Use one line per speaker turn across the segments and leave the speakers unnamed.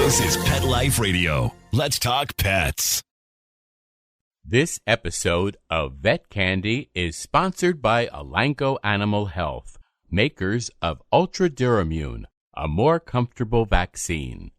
This is Pet Life Radio. Let's talk pets.
This episode of Vet Candy is sponsored by Elanco Animal Health, makers of Ultra Duramune, a more comfortable vaccine.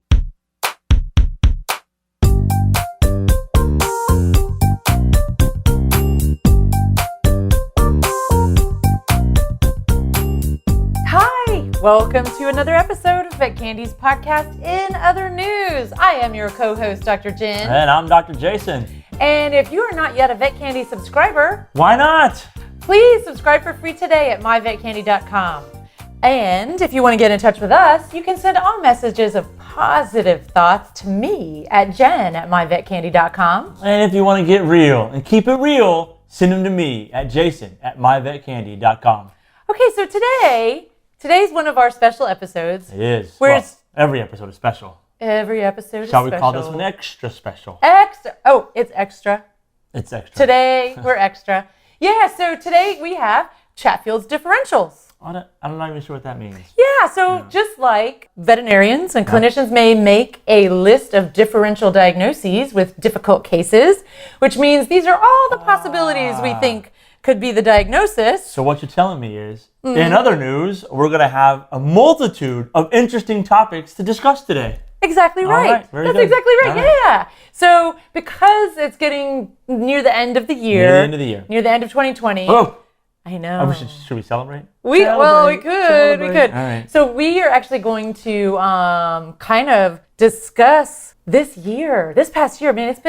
Welcome to another episode of Vet Candy's podcast in other news. I am your co-host, Dr. Jen.
And I'm Dr. Jason.
And if you are not yet a Vet Candy subscriber,
why not?
Please subscribe for free today at myvetcandy.com. And if you want to get in touch with us, you can send all messages of positive thoughts to me at jen@myvetcandy.com.
And if you want to get real and keep it real, send them to me at jason@myvetcandy.com.
Okay, so today's one of our special episodes.
It is. Well, every episode is special.
Every episode is
Shall
special.
we call this one extra special?
Extra. Oh, it's extra.
It's extra.
Today, we're extra. Yeah, so today we have Chatfield's differentials.
I'm not even sure what that means.
Yeah, so just like veterinarians and clinicians may make a list of differential diagnoses with difficult cases, which means these are all the possibilities we think could be the diagnosis.
So what you're telling me is, in other news, we're going to have a multitude of interesting topics to discuss today.
Exactly right.
That's
good. Exactly right. Yeah. So because it's getting near the end of the year. Near the end of 2020.
Oh.
I know.
Should we celebrate?
We could.
All right.
So we are actually going to kind of discuss this past year. I mean, it's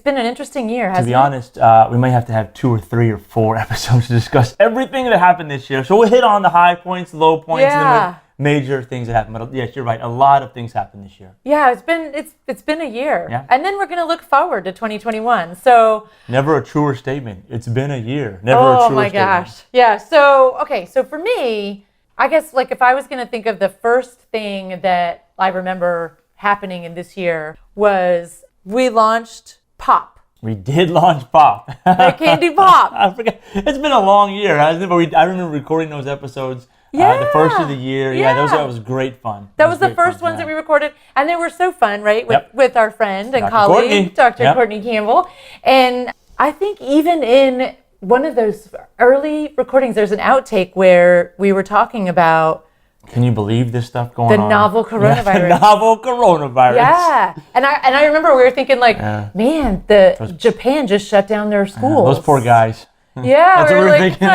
been an interesting year, hasn't it?
To be honest, we might have to have 2 or 3 or 4 episodes to discuss everything that happened this year. So we'll hit on the high points, the low points, and the major things that happened. But yes, you're right. A lot of things happened this year.
Yeah, it's been a year.
Yeah.
And then we're going to look forward to 2021. So
never a truer statement. It's been a year. Never a truer statement. Oh my gosh.
Yeah. So for me, I guess like if I was going to think of the first thing that I remember happening in this year was we launched Pop.
We did launch Pop.
Vet Candy Pop.
I forgot. It's been a long year, hasn't it? But I remember recording those episodes. The first of the year. That was great fun.
That was the first ones that we recorded. And they were so fun, right? With our friend and colleague, Dr. Courtney Campbell. And I think even in one of those early recordings, there's an outtake where we were talking about
can you believe this stuff going on?
The novel coronavirus.
The novel coronavirus.
Yeah. And I remember we were thinking like, man, Japan just shut down their schools.
Those poor guys.
Yeah.
That's what we were thinking.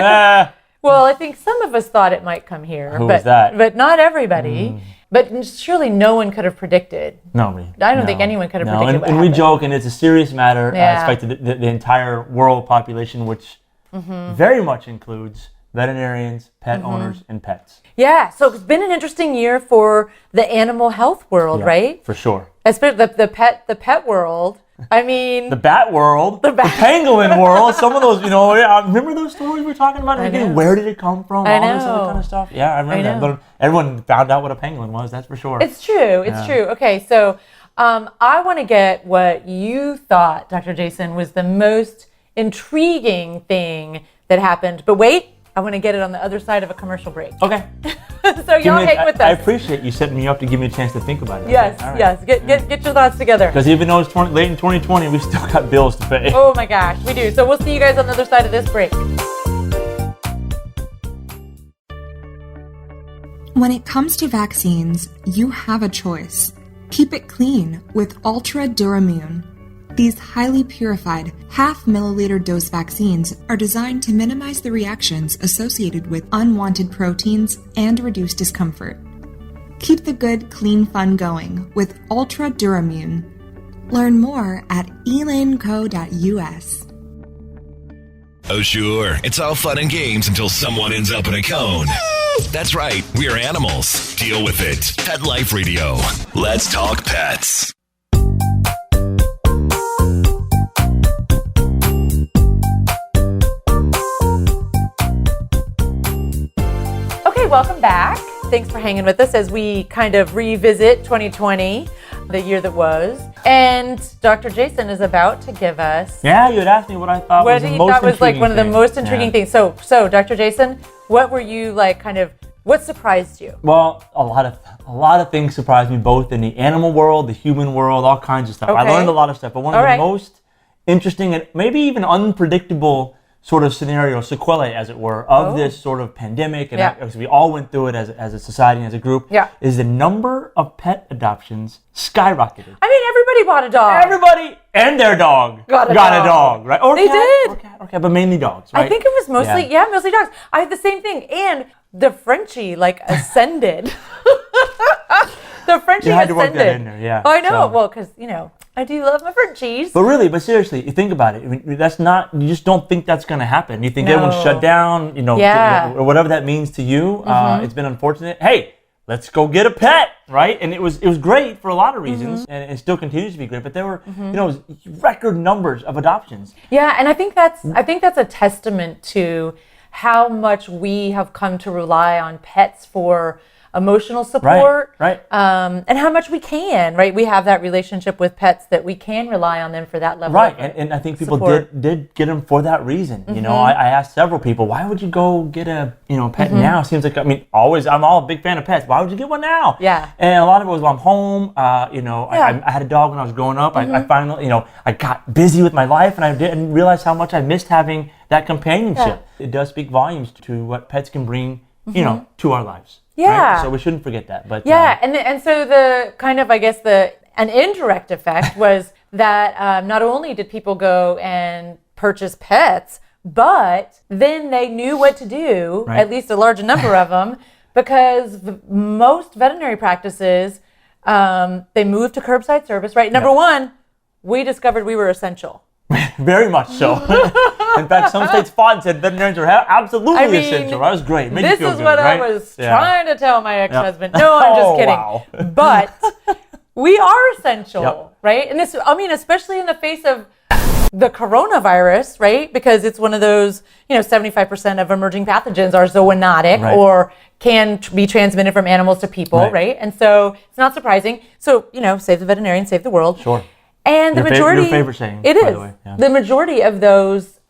Well, I think some of us thought it might come here.
Who was that?
But not everybody. But surely no one could have predicted.
Nobody.
I don't think anyone could have predicted what
and
happened.
we joke, and it's a serious matter. It's affected the entire world population, which very much includes veterinarians, pet owners, and pets.
Yeah, so it's been an interesting year for the animal health world, right?
For sure.
Especially the pet world. I mean,
the bat world, the penguin world. Some of those, remember those stories we were talking about? Again, where did it come from? All this other kind of stuff. Yeah, I remember that. But everyone found out what a penguin was. That's for sure.
It's true. It's true. Okay, so I want to get what you thought, Dr. Jason, was the most intriguing thing that happened. But wait. I want to get it on the other side of a commercial break.
Okay.
So y'all hang with us.
I appreciate you setting me up to give me a chance to think about it.
Yes, right. Yes. Get your thoughts together.
Because even though it's late in 2020, we still got bills to pay.
Oh my gosh, we do. So we'll see you guys on the other side of this break.
When it comes to vaccines, you have a choice. Keep it clean with Ultra Duramune. These highly purified, half-milliliter dose vaccines are designed to minimize the reactions associated with unwanted proteins and reduce discomfort. Keep the good, clean fun going with Ultra Duramune. Learn more at elaneco.us.
Oh, sure. It's all fun and games until someone ends up in a cone. That's right. We are animals. Deal with it. Pet Life Radio. Let's talk pets.
Welcome back. Thanks for hanging with us as we kind of revisit 2020, the year that was. And Dr. Jason is about to give us...
Yeah, you had asked me what I thought was the most intriguing
like one of the most intriguing things. So, Dr. Jason, what were you like kind of What surprised you?
Well, a lot of things surprised me, both in the animal world, the human world, all kinds of stuff.
Okay.
I learned a lot of stuff, but one of the most interesting and maybe even unpredictable sort of scenario, sequelae, as it were, of this sort of pandemic, and we all went through it as a society and as a group, is the number of pet adoptions skyrocketed.
I mean, everybody bought a dog.
Everybody and their dog got a dog, right? Or
they
cat,
did.
Or cat, but mainly dogs, right?
I think it was mostly, mostly dogs. I had the same thing. And the Frenchie, ascended. The Frenchie
you had
ascended.
to work that in there, yeah.
Oh, I know. Well, because, I do love my Frenchies.
But seriously, you think about it. I mean, you just don't think that's going to happen. You think everyone's shut down, or whatever that means to you. It's been unfortunate. Hey, let's go get a pet, right? And it was great for a lot of reasons, and it still continues to be great. But there were, record numbers of adoptions.
Yeah, and I think that's a testament to how much we have come to rely on pets for emotional support,
right.
And how much we can, right? We have that relationship with pets that we can rely on them for that level.
Right, and I think people did get them for that reason. I asked several people, why would you go get a pet now? Seems like I'm a big fan of pets. Why would you get one now?
Yeah,
and a lot of it was, well, I'm home. I had a dog when I was growing up. I finally, I got busy with my life, and I didn't realize how much I missed having that companionship. Yeah. It does speak volumes to what pets can bring, to our lives.
Yeah.
Right? So we shouldn't forget that. But
and so the kind of, I guess, an indirect effect was that not only did people go and purchase pets, but then they knew what to do, at least a large number of them, because most veterinary practices, they moved to curbside service, right? Number one, we discovered we were essential.
Very much so. In fact, some states fought and said veterinarians are absolutely essential. That was great. Made
this
you feel
is
good,
what
right?
I was trying to tell my ex-husband.
Yep.
No, I'm just kidding.
Wow.
But we are essential, right? And this, especially in the face of the coronavirus, right? Because it's one of those, 75% of emerging pathogens are zoonotic or can be transmitted from animals to people, right? And so it's not surprising. So, save the veterinarian, save the world.
Sure.
And the majority,
your favorite saying,
it
by
is.
The way. Yeah.
The majority of those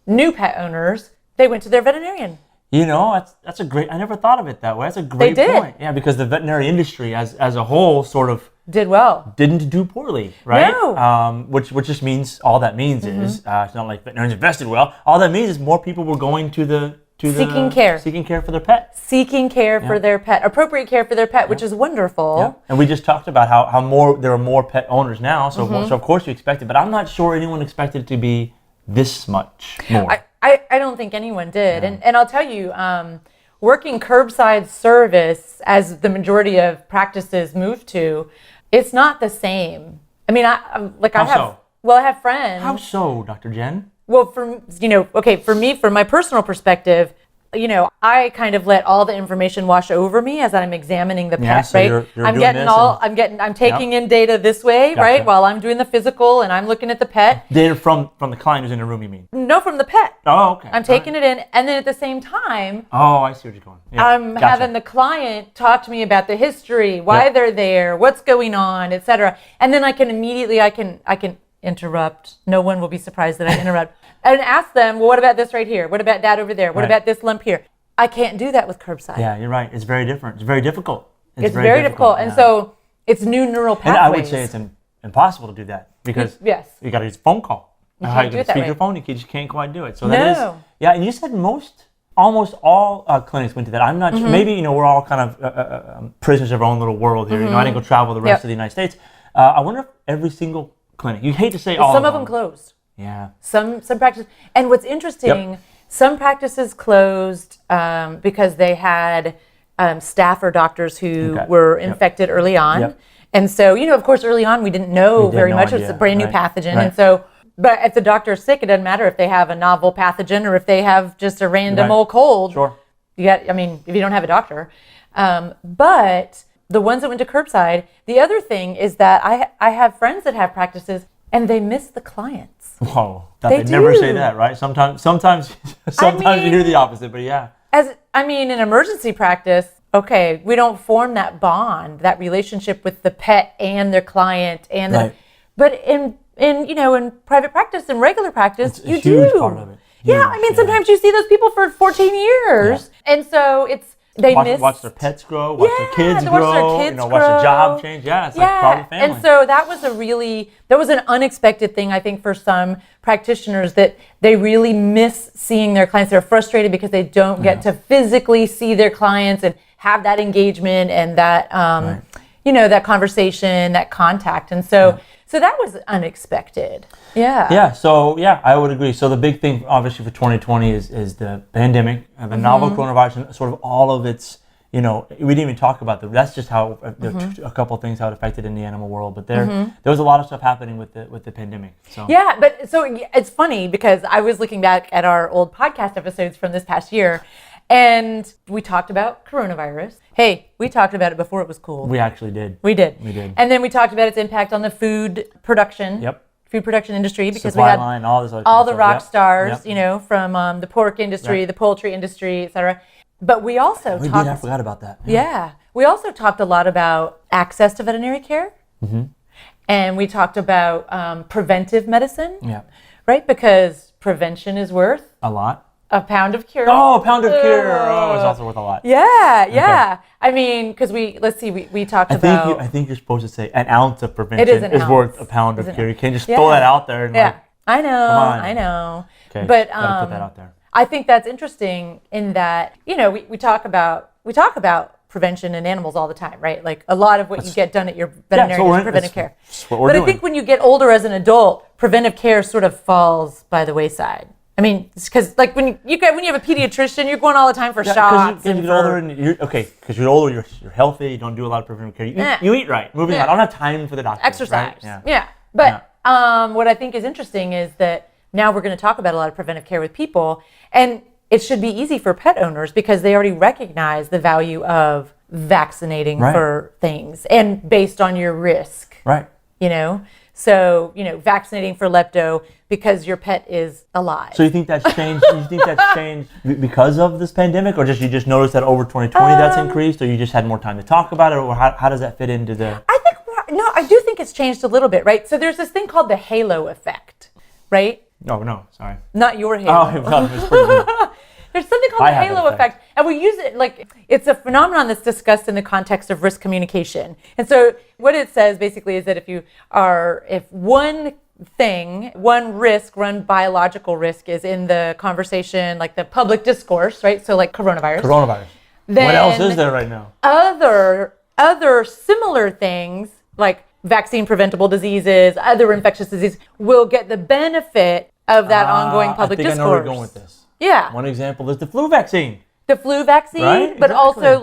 new pet owners, they went to their veterinarian.
That's a great. I never thought of it that way. That's a great point. Yeah, because the veterinary industry, as a whole, sort of didn't do poorly, right?
No.
Which just means all that means is it's not like veterinarians invested well. All that means is more people were going to seeking care for their pet.
Seeking care for their pet, appropriate care for their pet, which is wonderful.
Yeah. And we just talked about how there are more pet owners now, so of course you expect it, but I'm not sure anyone expected it to be this much more.
I don't think anyone did. Yeah. And I'll tell you, working curbside service, as the majority of practices move to, it's not the same. I mean, I have friends.
How so, Dr. Jen?
Well, for me, from my personal perspective, I kind of let all the information wash over me as I'm examining the pet,
so
right?
I'm
taking in data this way, right? While I'm doing the physical and I'm looking at the pet.
Data from the client who's in the room, you mean?
No, from the pet.
Oh, okay.
I'm taking it in, and then at the same time,
I see what you're going. Yeah,
I'm having the client talk to me about the history, why they're there, what's going on, etc. And then I can immediately, I can interrupt. No one will be surprised that I interrupt. And ask them, well, what about this right here? What about that over there? What about this lump here? I can't do that with curbside.
Yeah, you're right. It's very different. It's very difficult.
It's very difficult. And so it's new neural pathways.
And I would say it's impossible to do that because you got to use a phone call.
You can't do it that way.
Speakerphone, you just can't quite do it. So that is, and you said almost all clinics went to that. I'm not sure. Maybe, we're all kind of prisoners of our own little world here. I didn't go travel the rest of the United States. I wonder if every single clinic, you hate to say all
some of them closed.
Yeah.
Some practices. And what's interesting, some practices closed because they had staff or doctors who were infected early on. Yep. And so, of course, early on, we didn't know very much. It's a brand new pathogen. Right. And so, but if the doctor's sick, it doesn't matter if they have a novel pathogen or if they have just a random old cold.
Sure.
If you don't have a doctor. But the ones that went to curbside, the other thing is that I have friends that have practices and they miss the clients.
Whoa. They never say that, right? Sometimes you hear the opposite, but yeah.
In emergency practice, okay, we don't form that bond, that relationship with the pet and their client, but in private practice and regular practice,
you do. Huge part of it.
Sometimes you see those people for 14 years, and so
watch their pets grow, watch their kids grow, watch their job change. Yeah, it's like probably family.
And so that was an unexpected thing, I think, for some practitioners, that they really miss seeing their clients. They're frustrated because they don't get to physically see their clients and have that engagement and that, that conversation, that contact. And so that was unexpected. Yeah.
Yeah. So I would agree. So the big thing, obviously, for 2020 is the pandemic, the novel coronavirus, and sort of all of its. We didn't even talk about that's just how a couple of things how it affected in the animal world. But there was a lot of stuff happening with the pandemic. So
but so it's funny because I was looking back at our old podcast episodes from this past year. And we talked about coronavirus. Hey, we talked about it before it was cool.
We actually did.
We did. And then we talked about its impact on the food production. Food production industry, because
supply
we had
line, all
the rock stars, from the pork industry, the poultry industry, et cetera. But we also
I forgot about that.
Yeah. We also talked a lot about access to veterinary care. And we talked about preventive medicine.
Yeah.
Right? Because prevention is worth
a lot.
A pound of cure.
Oh, a pound of cure. Oh, it's also worth a lot.
Yeah. Okay. I mean, because we talked about.
I think you're supposed to say an ounce of prevention is worth a pound of cure. You can't just throw that out there. And
I know.
Okay.
But
gotta put that out there.
I think that's interesting in that we talk about prevention in animals all the time, right? Like a lot of what you get done at your veterinarian is preventive care.
But
I think when you get older as an adult, preventive care sort of falls by the wayside. I mean, because like when you have a pediatrician, you're going all the time for shots.
Because you get older because you're older, you're healthy, you don't do a lot of preventive care. You eat right. Moving on. I don't have time for the doctor.
Exercise.
Right?
But what I think is interesting is that now we're going to talk about a lot of preventive care with people, and it should be easy for pet owners because they already recognize the value of vaccinating for things and based on your risk.
Right.
So, vaccinating for lepto because your pet is alive.
So you think that's changed? Because of this pandemic, or you just noticed that over 2020 that's increased, or you just had more time to talk about it, or how does that fit into the?
I do think it's changed a little bit, right? So there's this thing called the halo effect, right?
Oh no, sorry.
Not your halo.
Oh, it's pretty good.
There's something called the halo effect, and we use it it's a phenomenon that's discussed in the context of risk communication. And so what it says basically is that if one biological risk is in the conversation, like the public discourse, right? So like coronavirus.
Then what else is there right now?
Other similar things like vaccine preventable diseases, other infectious diseases will get the benefit of that ongoing public discourse.
I know where you're going with this.
Yeah.
One example is the flu vaccine.
But also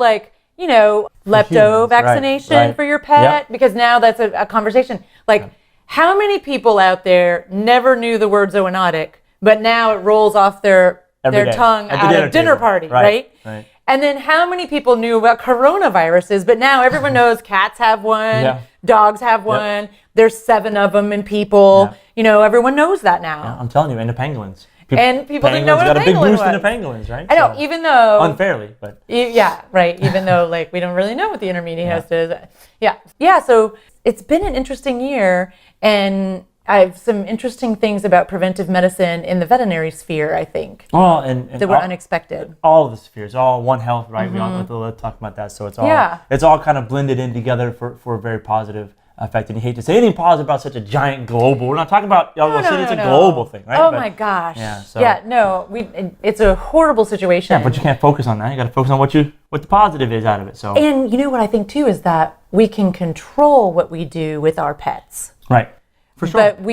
lepto vaccination for your pet, because now that's a conversation. How many people out there never knew the word zoonotic, but now it rolls off their tongue at a dinner party, right? And then how many people knew about coronaviruses, but now everyone knows cats have one, dogs have one, there's 7 of them in people. Everyone knows that now.
Yeah, I'm telling you, and the penguins.
And people didn't know what a penguin was.
Got a big boost in the penguins, right?
I know, even though...
Unfairly, but...
Yeah, right. Even though, we don't really know what the intermediate host is. Yeah, so it's been an interesting year, and I have some interesting things about preventive medicine in the veterinary sphere, I think.
Well, and
that were unexpected.
All of the spheres, all One Health, right? We all have to talk about that. So it's all kind of blended in together for a very positive effect. And you hate to say anything positive about such a giant global. We're not talking about it's a global thing, right?
My gosh. It's a horrible situation.
Yeah, but you can't focus on that. You got to focus on what the positive is out of it. So.
And you know what I think too is that we can control what we do with our pets.
Right. For sure.
But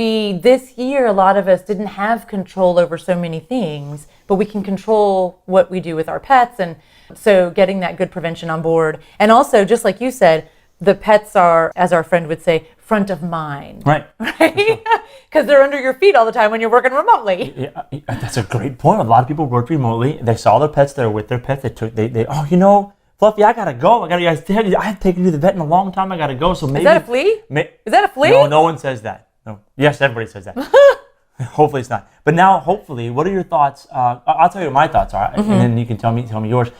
this year, a lot of us didn't have control over so many things, but we can control what we do with our pets. And so getting that good prevention on board. And also, just like you said, the pets are, as our friend would say, front of mind.
Right?
Because they're under your feet all the time when you're working remotely.
Yeah, that's a great point. A lot of people work remotely. They saw their pets. They're with their pets. Fluffy, I gotta go. I haven't taken you to the vet in a long time. I gotta go. So maybe
is that a flea? Is that a flea?
No one says that. No. Yes, everybody says that. Hopefully it's not. But now, hopefully, what are your thoughts? I'll tell you what my thoughts are, and then you can tell me yours.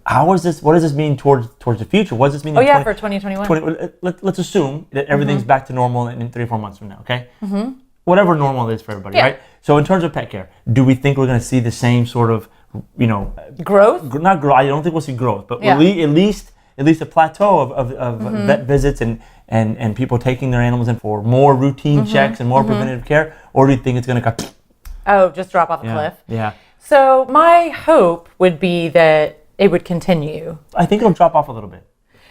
What does this mean towards the future? What does this mean?
For 2021.
Let's assume that everything's back to normal in 3 or 4 months from now. Okay. Whatever normal is for everybody, right? So in terms of pet care, do we think we're going to see the same sort of
growth.
Not growth. I don't think we'll see growth, but at least a plateau of vet visits and people taking their animals in for more routine checks and more preventative care, or do you think it's going to
just drop off a cliff?
Yeah.
So my hope would be that it would continue.
I think it'll drop off a little bit.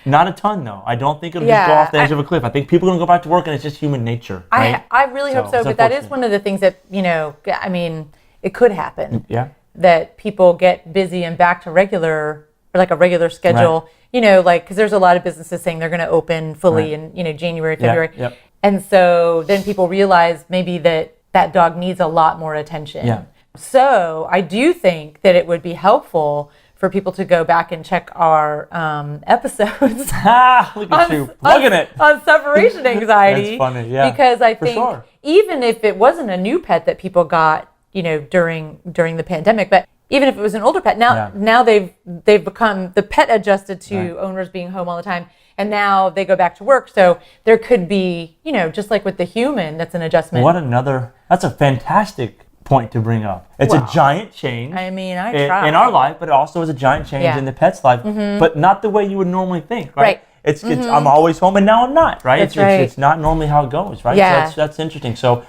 Not a ton, though. I don't think it'll just go off the edge of a cliff. I think people are going to go back to work, and it's just human nature. Right?
I really hope so, but that is one of the things that, it could happen.
Yeah.
That people get busy and back to regular schedule, because there's a lot of businesses saying they're going to open fully in, January, February.
Yep.
And so then people realize maybe that dog needs a lot more attention.
Yeah.
So I do think that it would be helpful for people to go back and check our episodes.
Look at you plugging it
on separation anxiety.
That's funny, yeah.
Because I think even if it wasn't a new pet that people got, during the pandemic, but even if it was an older pet, now they've become the pet adjusted to owners being home all the time, and now they go back to work. So there could be, just like with the human, that's an adjustment.
That's a fantastic point to bring up. It's a giant change.
I mean,
in our life, but it also is a giant change in the pet's life, but not the way you would normally think, right? It's I'm always home and now I'm not, right? It's not normally how it goes, right?
Yeah.
So that's interesting. So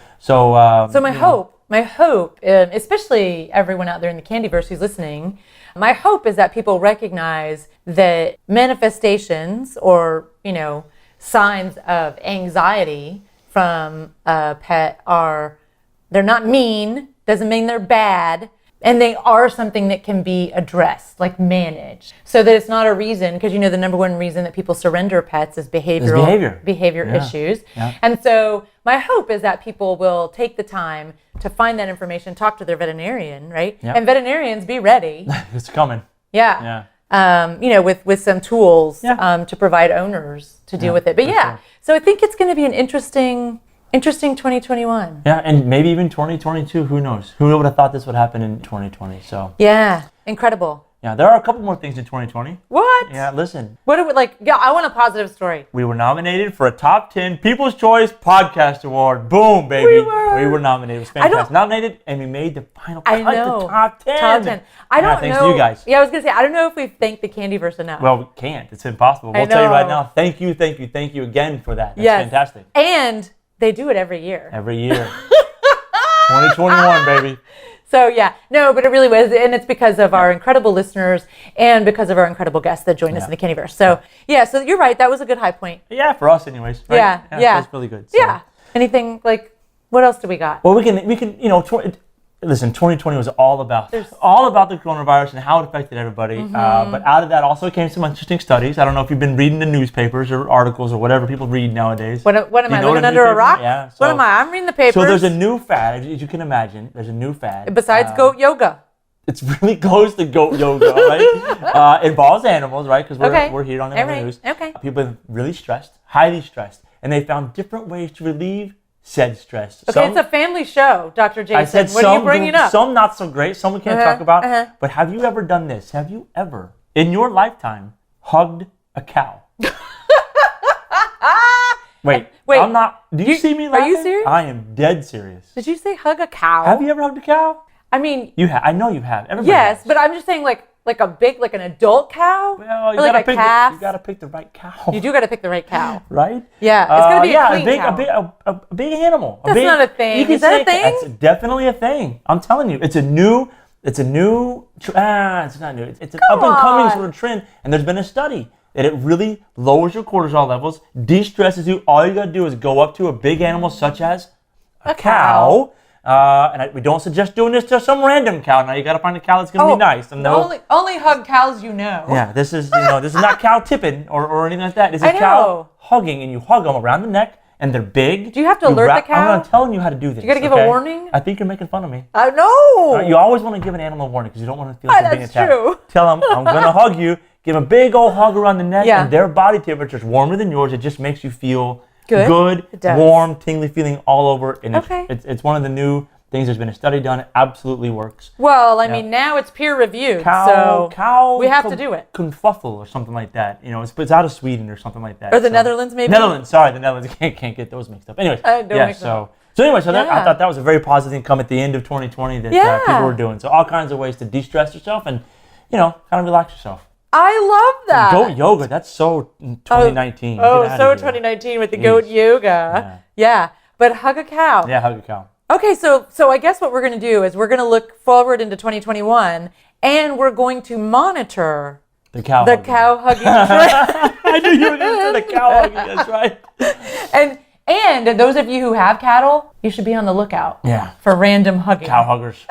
my hope, especially everyone out there in the Candyverse who's listening, my hope is that people recognize that manifestations or, signs of anxiety from a pet they're not mean, doesn't mean they're bad, and they are something that can be addressed, like managed, so that it's not a reason, because the number one reason that people surrender pets is behavior issues. Yeah. And so my hope is that people will take the time to find that information, talk to their veterinarian, right? Yep. And veterinarians, be ready.
It's coming.
Yeah. With some tools to provide owners to deal with it. But so I think it's going to be an interesting 2021.
Yeah, and maybe even 2022. Who knows? Who would have thought this would happen in 2020? So
yeah, incredible.
Yeah, there are a couple more things in 2020.
What?
Yeah, listen.
What do we like? Yeah, I want a positive story.
We were nominated for a Top 10 People's Choice Podcast Award. Boom, baby. We were nominated. It was fantastic. Nominated, and we made the final cut to Top 10.
Top 10. I don't know.
Thanks to you guys.
Yeah, I was going to say, I don't know if we've thanked the Candyverse enough.
Well, we can't. It's impossible. We'll tell you right now, thank you again for that. That's fantastic.
And they do it every year.
Every year. 2021, baby.
So but it really was, and it's because of our incredible listeners and because of our incredible guests that joined us in the Candyverse. So so you're right, that was a good high point.
Yeah, for us anyways. Right?
Yeah.
That's really good. So.
Yeah. Anything what else do we got?
Well, we can listen, 2020 was all about the coronavirus and how it affected everybody. But out of that also came some interesting studies. I don't know if you've been reading the newspapers or articles or whatever people read nowadays.
What am I, living under a rock?
Yeah.
What am I? I'm reading the papers.
So there's a new fad, as you can imagine. There's a new fad.
Besides goat yoga.
It's really close to goat yoga, right? Involves animals, right? Because we're here on the news.
Okay.
People are really stressed, highly stressed. And they found different ways to relieve said stress.
Okay, it's a family show, Dr. Jason. What are you bringing up?
Some not so great, some we can't talk about. But have you ever done this? Have you ever, in your lifetime, hugged a cow? Wait, I'm not. Do you see me laughing?
Are you serious?
I am dead serious.
Did you say hug a cow?
Have you ever hugged a cow?
I mean,
you have. I know you have. Everybody has.
But I'm just saying, like an adult cow?
Well, you
gotta
calf? You gotta pick the right cow.
You do gotta pick the right cow.
Right?
Yeah, it's gonna be a clean cow.
A big animal.
That's not a thing. Is that a thing?
That's definitely a thing. I'm telling you, it's not new. It's an up and coming sort of trend. And there's been a study that it really lowers your cortisol levels, de-stresses you. All you gotta do is go up to a big animal such as a cow. We don't suggest doing this to some random cow. Now you got to find a cow that's going to be nice.
Only hug cows you know.
Yeah, this is not cow tipping or anything like that. This is cow hugging, and you hug them around the neck, and they're big.
Do you have to alert the cow?
I'm telling you how to do this.
You got to give a warning?
I think you're making fun of me.
No.
You always want to give an animal a warning because you don't want to feel like being attacked.
That's true.
Tell them, I'm going to hug you. Give them a big old hug around the neck, and their body temperature is warmer than yours. It just makes you feel good, warm, tingly feeling all over. And it's one of the new things. There's been a study done. It absolutely works.
Well, I mean, now it's peer reviewed, so we have to do it.
Confuffle or something like that. It's out of Sweden or something like that.
Or the Netherlands, maybe?
Netherlands. Sorry, the Netherlands. Can't get those mixed up. Anyways, So anyway, I thought that was a very positive thing come at the end of 2020 that people were doing. So all kinds of ways to de-stress yourself and, kind of relax yourself.
I love that.
Goat yoga, that's so 2019.
So 2019 with the goat yoga. Yeah. But hug a cow.
Yeah, hug a cow.
Okay, so I guess what we're going to do is we're going to look forward into 2021 and we're going to monitor
the cow
hugging trend.
I knew you were going to say the cow hugging, that's right.
And those of you who have cattle, you should be on the lookout for random hugging.
Cow huggers.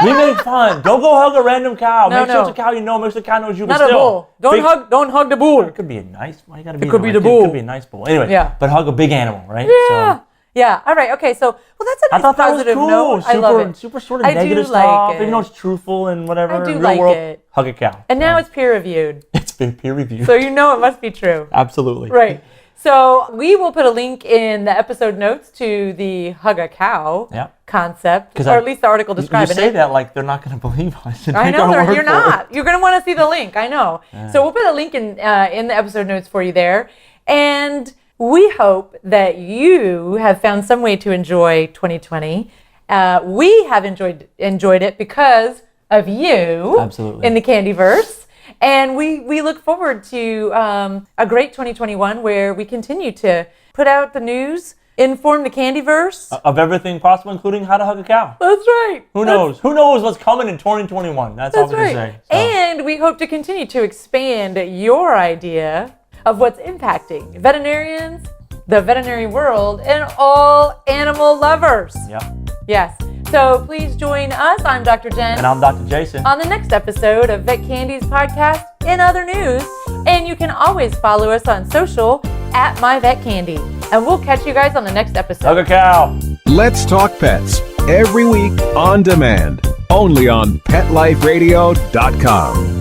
We make fun. Don't go hug a random cow.
Make
sure it's a cow you know. Make sure the cow knows you.
Not a bull. Don't hug the bull.
It could be a nice. Why you gotta be?
It could be the bull.
It could be a nice bull. Anyway, but hug a big animal, right?
Yeah. Yeah. All right. Okay. So, that's a nice
I thought that was cool.
note. I love it.
Super sort of negative stuff. Even though it's truthful and whatever.
I do
real
like
world,
it.
Hug a cow.
And now it's peer reviewed.
It's been peer reviewed.
So it must be true.
Absolutely.
Right. So we will put a link in the episode notes to the hug a cow concept, or at least the article describing it.
You say that like they're not going to believe us.
I know, you're not. You're going to want to see the link. I know. Yeah. So we'll put a link in the episode notes for you there. And we hope that you have found some way to enjoy 2020. We have enjoyed it because of you.
Absolutely.
In the Candyverse. And we look forward to a great 2021 where we continue to put out the news, inform the Candyverse.
Of everything possible, including how to hug a cow.
That's right.
Who knows? Who knows what's coming in 2021? That's all we can say. So.
And we hope to continue to expand your idea of what's impacting veterinarians, the veterinary world, and all animal lovers.
Yep.
Yes. So please join us. I'm Dr. Jen.
And I'm Dr. Jason.
On the next episode of Vet Candy's podcast, In Other News. And you can always follow us on social at MyVetCandy. And we'll catch you guys on the next episode.
Hug a cow.
Let's Talk Pets. Every week on demand. Only on PetLifeRadio.com.